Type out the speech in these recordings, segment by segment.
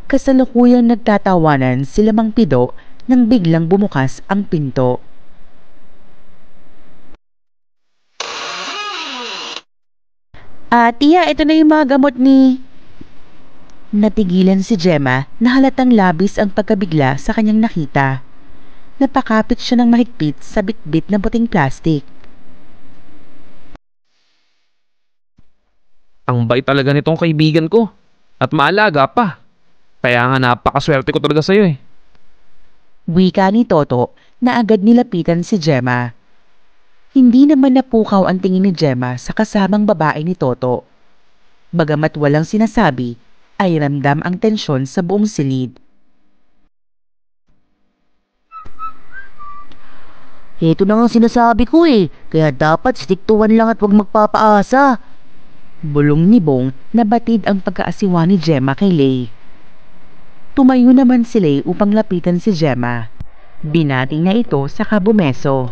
Kasalukuyang nagtatawanan sila Mang Pido nang biglang bumukas ang pinto. Tiya, ito na yung mga gamot ni... Natigilan si Gemma na halatang labis ang pagkabigla sa kanyang nakita. Napakapit siya ng mahigpit sa bitbit na puting plastik. Ang bait talaga nitong kaibigan ko. At maalaga pa. Kaya nga napakaswerte ko talaga sa'yo eh. Wika ni Toto na agad nilapitan si Gemma. Hindi naman napukaw ang tingin ni Gemma sa kasamang babae ni Toto. Bagamat walang sinasabi, ay ramdam ang tensyon sa buong silid. Ito na nga sinasabi ko eh, kaya dapat stick to one lang at huwag magpapaasa. Bulong ni Bong na batid ang pagkaasiwa ni Gemma kay Lay. Tumayo naman si Lay upang lapitan si Gemma. Binati niya ito sa kabumeso.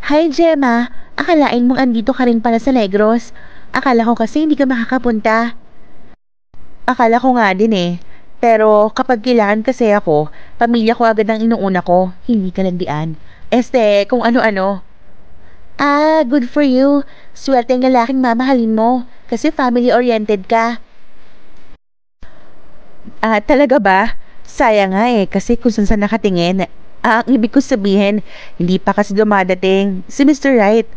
Hi Gemma, akalain mong andito ka rin pala sa Negros. Akala ko kasi hindi ka makakapunta. Akala ko nga din eh. Pero kapag kailangan kasi ako, pamilya ko agad ang inuuna ko, hindi ka landian. Kung ano-ano. Good for you. Swerte ang lalaking mamahalin mo kasi family-oriented ka. Talaga ba? Sayang nga eh, kasi kung saan nakatingin. Ang ibig ko sabihin, hindi pa kasi dumadating si Mr. Right.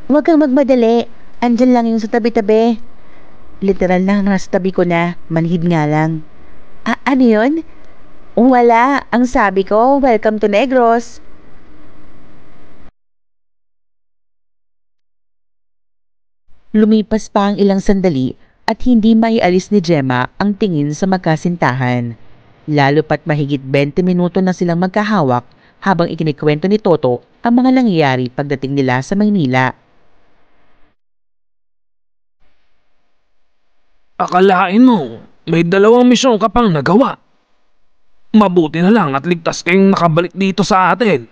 Huwag kang magmadali. Andyan lang yung sa tabi-tabi. Literal na nasa tabi ko na, manhid nga lang. Ano yun? Wala. Ang sabi ko, welcome to Negros. Lumipas pa ang ilang sandali at hindi maialis ni Gemma ang tingin sa magkasintahan. Lalo pat mahigit 20 minuto na silang magkahawak habang ikinikwento ni Toto ang mga nangyayari pagdating nila sa Maynila. Akalain mo, may 2 misyon ka pang nagawa. Mabuti na lang at ligtas kayong nakabalik dito sa atin.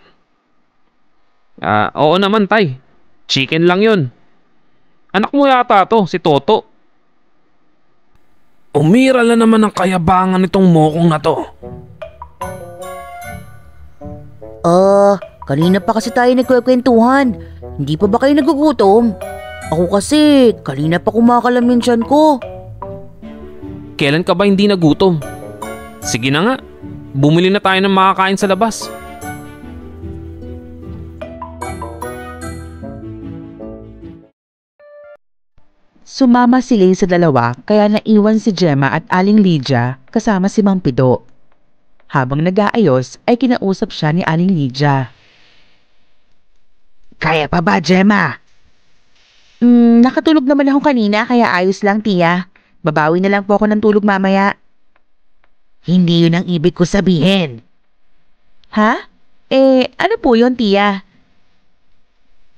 Oo naman tay. Chicken lang yun. Anak mo yata to, si Toto. Umira na naman ang kayabangan nitong mokong na to. Kanina pa kasi tayo nagkwekwentuhan. Hindi pa ba kayo nagugutom? Ako kasi, kanina pa kumakalamin tiyan ko. Kailan ka ba hindi nagutom? Sige na nga, bumili na tayo ng makakain sa labas. Sumama si Lay sa dalawa kaya naiwan si Gemma at Aling Lydia kasama si Mang Pido. Habang nag-aayos ay kinausap siya ni Aling Lydia. Kaya pa ba, Gemma? Nakatulog naman ako kanina kaya ayos lang tiya. Babawi na lang po ako ng tulog mamaya. Hindi yun ang ibig ko sabihin. Ha? Ano po yun tiya?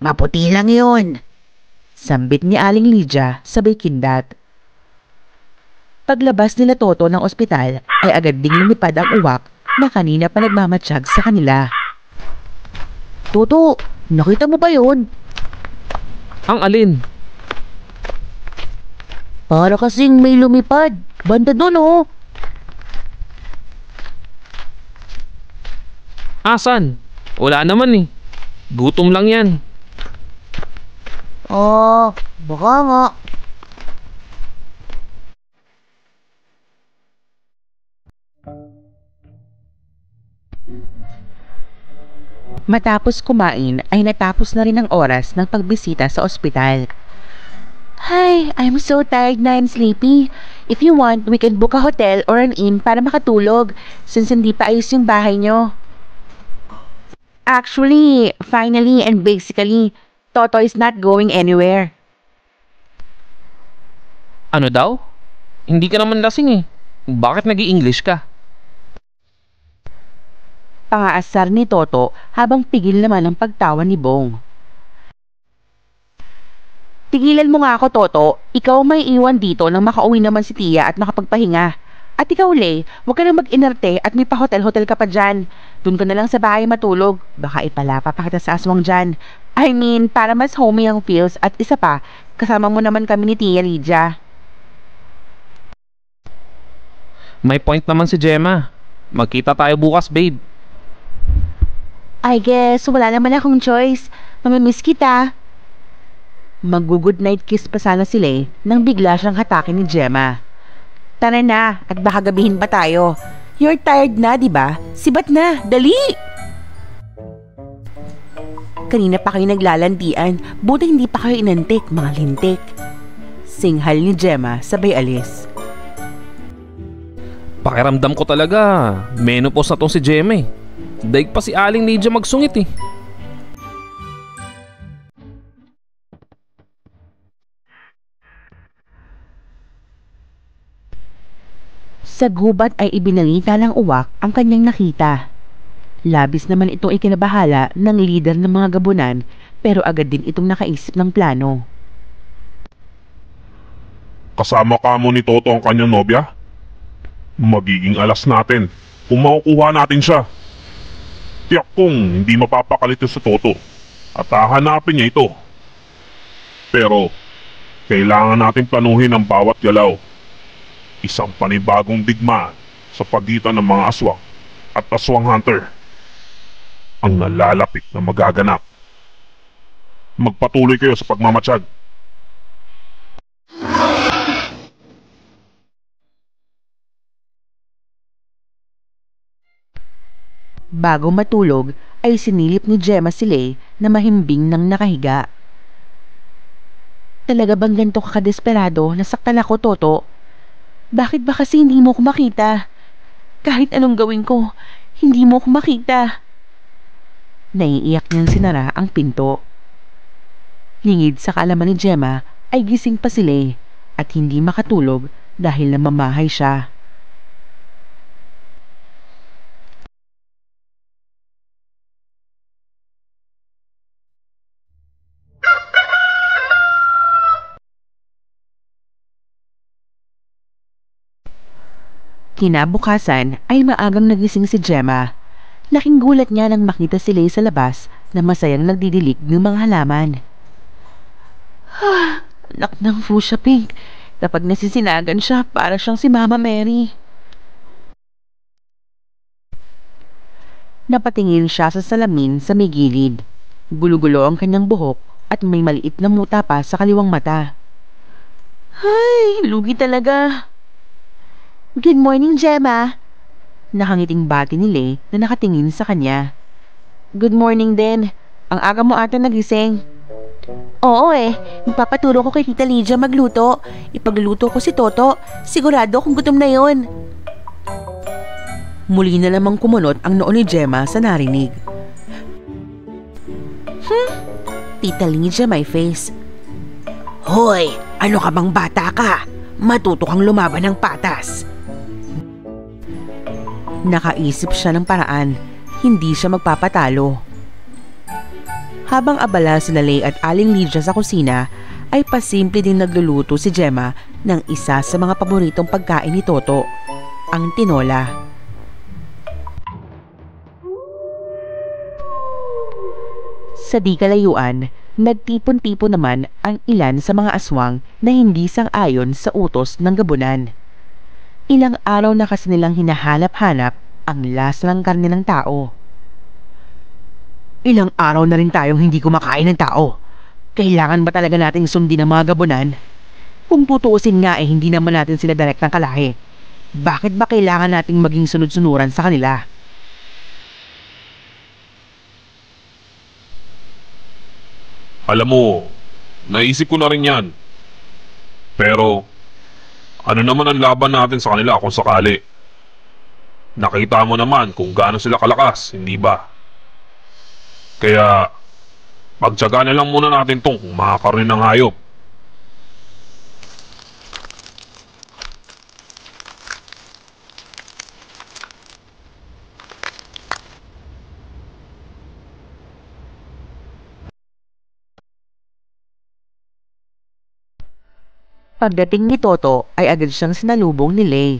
Maputi lang yun. Sambit ni Aling Lydia sabay kindat. Paglabas nila Toto ng ospital ay agad ding lumipad ang uwak na kanina pa nagmamatsyag sa kanila. Toto, nakita mo ba yun? Ang alin? Para kasing may lumipad. Banda doon oh. Asan? Wala naman eh. Gutom lang yan. Baka nga. Matapos kumain ay natapos na rin ang oras ng pagbisita sa ospital. Hi, I'm so tired na and sleepy. If you want, we can book a hotel or an inn para makatulog since hindi pa ayos yung bahay nyo. Actually, finally and basically, Toto is not going anywhere. Ano daw? Hindi ka naman lasing eh. Bakit nag-i-English ka? Pangaasar ni Toto habang pigil naman ang pagtawa ni Bong. Tigilan mo nga ako, Toto. Ikaw may iwan dito nang makauwi naman si Tia at makapagpahinga. At ikaw, Lay, huwag ka nang mag-inerte at may pa-hotel-hotel ka pa dyan. Doon ka na lang sa bahay matulog. Baka ipalapa pa kita sa aswang dyan. I mean, para mas homey ang feels at isa pa, kasama mo naman kami ni Tia Lydia. May point naman si Gemma. Magkita tayo bukas, babe. I guess wala naman akong choice. Mamimiss kita. Mag-good night kiss pa sana sila nang bigla siyang hatakin ni Gemma. Tara na at baka gabihin pa tayo. You're tired na, di ba? Sibat na, dali! Kanina pa kayo naglalandian, buti hindi pa kayo inantik, mga lintik. Singhal ni Gemma sabay alis. Pakiramdam ko talaga, menopause na tong si Gemma eh. Daig pa si Aling Lydia magsungit eh. Sa gubat ay ibinalita ng uwak ang kanyang nakita. Labis naman itong ikinabahala ng leader ng mga gabunan pero agad din itong nakaisip ng plano. Kasama ka mo ni Toto ang kanyang nobya? Magiging alas natin kung makukuha natin siya. Tiyak kong hindi mapapakalit sa Toto at hahanapin niya ito. Pero kailangan natin planuhin ang bawat galaw. Isang panibagong digmaan sa pagitan ng mga aswang at aswang hunter ang nalalapit na magaganap. Magpatuloy kayo sa pagmamatsyag. Bago matulog ay sinilip ni Gemma si Lei na mahimbing ng nakahiga. Talaga bang ganito ka kadesperado? Nasaktan ako, Toto. Bakit ba kasi hindi mo ko makita? Kahit anong gawin ko, hindi mo ko makita. Naiiyak niyang sinara ang pinto. Lingid sa kaalaman ni Gemma ay gising pa si Lei at hindi makatulog dahil namamahay siya. Kinabukasan ay maagang nagising si Gemma. Laking gulat niya nang makita si Lei sa labas na masayang nagdidilig ng mga halaman. Anak ng fuchsia pink. Kapag nasisinagan siya, para siyang si Mama Mary. Napatingin siya sa salamin sa may gilid. Gulo-gulo ang kanyang buhok at may maliit na muta pa sa kaliwang mata. Ay, lugi talaga. Good morning, Gemma. Nakangiting bati ni Lei na nakatingin sa kanya. Good morning din. Ang aga mo ata nagising. Oo magpapaturo ko kay Tita Lydia magluto. Ipagluto ko si Toto. Sigurado kung gutom na yon. Muli na namang kumunot ang noo ni Gemma sa narinig. Tita Lydia my face. Hoy, ano ka bang bata ka? Matuto kang lumaban ng patas. Nakaisip siya ng paraan, hindi siya magpapatalo. Habang abala sila Lei at Aling Lydia sa kusina, ay pasimple din nagluluto si Gemma ng isa sa mga paboritong pagkain ni Toto, ang tinola. Sa di kalayuan, nagtipon-tipon naman ang ilan sa mga aswang na hindi sang-ayon sa utos ng gabunan. Ilang araw na kasi nilang hinahanap-hanap ang lasang karne ng tao. Ilang araw na rin tayong hindi kumakain ng tao. Kailangan ba talaga nating sundin ang mga gabunan? Kung tutuusin nga hindi naman natin sila direktang kalahi. Bakit ba kailangan nating maging sunod-sunuran sa kanila? Alam mo, naisip ko na rin yan. Pero ano naman ang laban natin sa kanila kung sakali? Nakita mo naman kung gaano sila kalakas, hindi ba? Kaya pagtiyaga na lang muna natin tong mga karne ng hayop. Pagdating ni Toto ay agad siyang sinalubong ni Lei.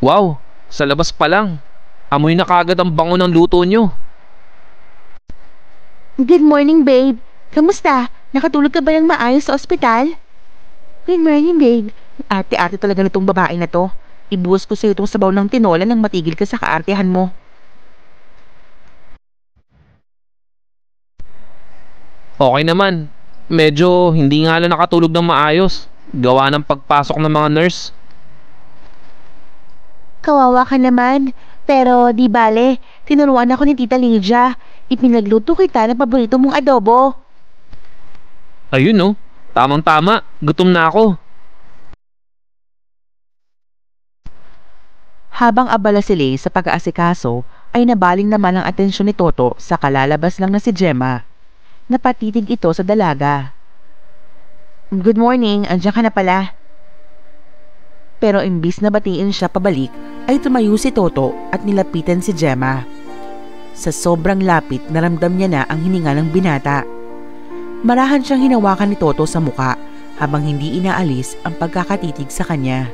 Wow, sa labas pa lang. Amoy na kagad ang bango ng luto nyo. Good morning, babe. Kamusta? Nakatulog ka ba ng maayos sa ospital? Good morning, babe. Arte-arte talaga nitong babae na to. Ibuhos ko sa'yo itong sabaw ng tinola nang matigil ka sa kaartehan mo. Okay naman. Medyo hindi nga lang nakatulog ng maayos. Gawa ng pagpasok ng mga nurse. Kawawa ka naman. Pero di bale, tinuruan ako ni Tita Lydia. Ipinagluto kita ng paborito mong adobo. Ayun no, tamang-tama. Gutom na ako. Habang abala sila sa pag-aasikaso, ay nabaling naman ang atensyon ni Toto sa kalalabas lang na si Gemma. Napatitig ito sa dalaga. Good morning, andiyan ka na pala. Pero imbis na batiin siya pabalik, ay tumayo si Toto at nilapitan si Gemma. Sa sobrang lapit, naramdam niya na ang hininga ng binata. Marahan siyang hinawakan ni Toto sa muka habang hindi inaalis ang pagkakatitig sa kanya.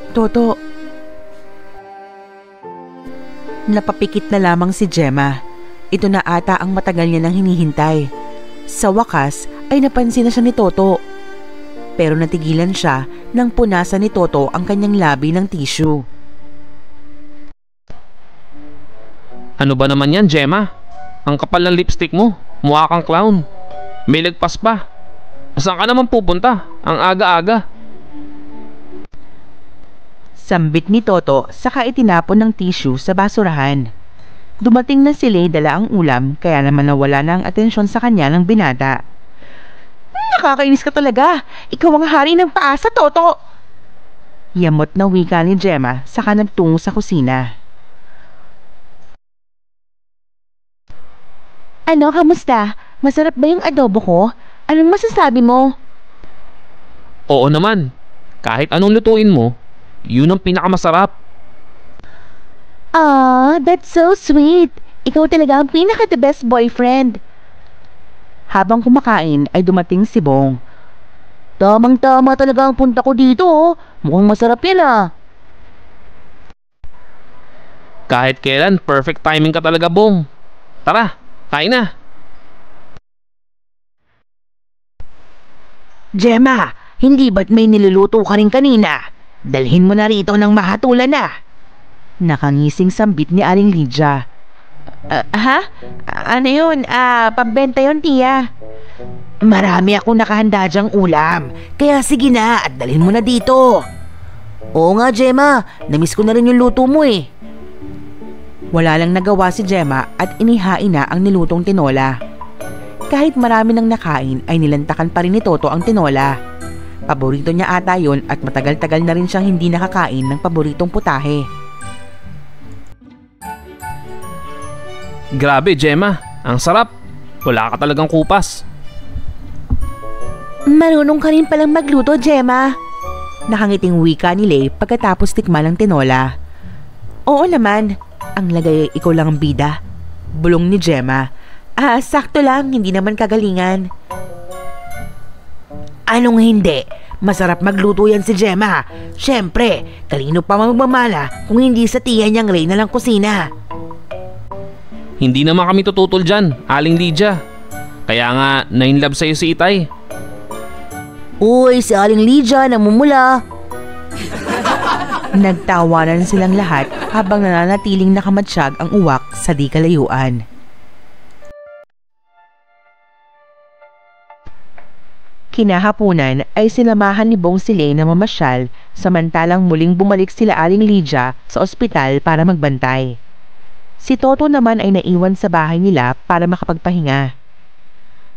Toto. Napapikit na lamang si Gemma. Ito na ata ang matagal niya nang hinihintay. Sa wakas ay napansin na siya ni Toto. Pero natigilan siya nang punasan ni Toto ang kanyang labi ng tissue. Ano ba naman yan, Gemma? Ang kapal ng lipstick mo. Mukha kang clown. May lagpas pa. Saan ka naman pupunta? Ang aga-aga. Sambit ni Toto saka itinapon ng tissue sa basurahan. Dumating na sila dala ang ulam kaya naman nawala na ang atensyon sa kanya ng binata. Nakakainis ka talaga. Ikaw ang hari ng paasa, Toto. Yamot na wika ni Gemma saka nagtungo sa kusina. Ano, kamusta? Masarap ba yung adobo ko? Anong masasabi mo? Oo naman. Kahit anong lutuin mo, yun ang pinakamasarap. That's so sweet. Ikaw talaga ang pinaka-the best boyfriend. Habang kumakain ay dumating si Bong. Tamang-tama talaga ang punta ko dito, oh. Mukhang masarap yan, ah. Kahit kailan, perfect timing ka talaga, Bong. Tara, kain na. Gemma, hindi ba't may niluluto ka rin kanina? Dalhin mo na rito ng mahatulan na. Nakangising sambit ni Aling Lydia. Ha? Ano yun? Pambenta yun, tiya. Marami akong nakahanda dyang ulam. Kaya sige na at dalhin mo na dito. Oo nga, Gemma. Namiss ko na rin yung luto mo eh. Wala lang nagawa si Gemma at inihain na ang nilutong tinola. Kahit marami nang nakain ay nilantakan pa rin ni Toto ang tinola. Paborito niya ata yun at matagal-tagal na rin siyang hindi nakakain ng paboritong putahe. Grabe, Gemma. Ang sarap. Wala ka talagang kupas. Marunong ka rin palang magluto, Gemma. Nakangiting wika ni Lay pagkatapos tikman ng tinola. Oo naman. Ang lagay ikaw lang ang bida. Bulong ni Gemma. Sakto lang, hindi naman kagalingan. Anong hindi? Masarap magluto yan si Gemma. Siyempre, kanino pa magmamala kung hindi sa tiya niyang Ray na lang kusina. Hindi naman kami tututol dyan, Aling Lydia. Kaya nga, na-inlove sa'yo si Itay. Uy, si Aling Lydia namumula. Nagtawanan silang lahat habang nananatiling nakamatsyag ang uwak sa di kalayuan. Kinahapunan ay sinamahan ni Bong sila na mamasyal samantalang muling bumalik sila Aling Lydia sa ospital para magbantay. Si Toto naman ay naiwan sa bahay nila para makapagpahinga.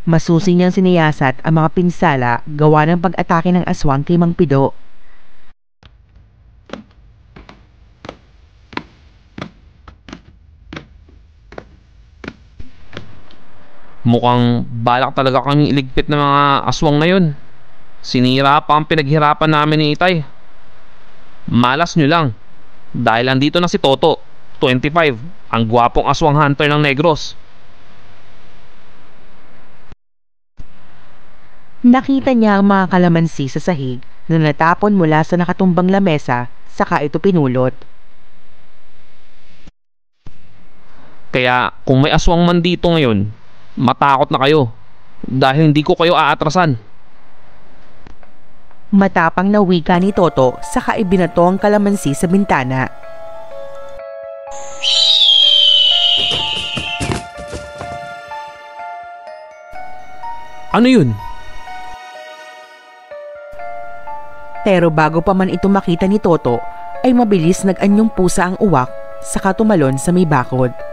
Masusi niyang siniyasat ang mga pinsala gawa ng pag-atake ng aswang kay Mang Pido. Mukhang balak talaga kaming iligpit ng mga aswang na yun. Sinira pa ang pinaghirapan namin ni Itay. Malas nyo lang. Dahil andito na si Toto, 25, ang gwapong aswang hunter ng Negros. Nakita niya ang mga kalamansi sa sahig na natapon mula sa nakatumbang lamesa saka ito pinulot. Kaya kung may aswang man dito ngayon, matakot na kayo dahil hindi ko kayo aatrasan. Matapang na wika ni Toto saka ibinato ang kalamansi sa bintana. Ano yun? Pero bago pa man ito makita ni Toto, ay mabilis nag-anyong pusa ang uwak saka tumalon sa may bakod.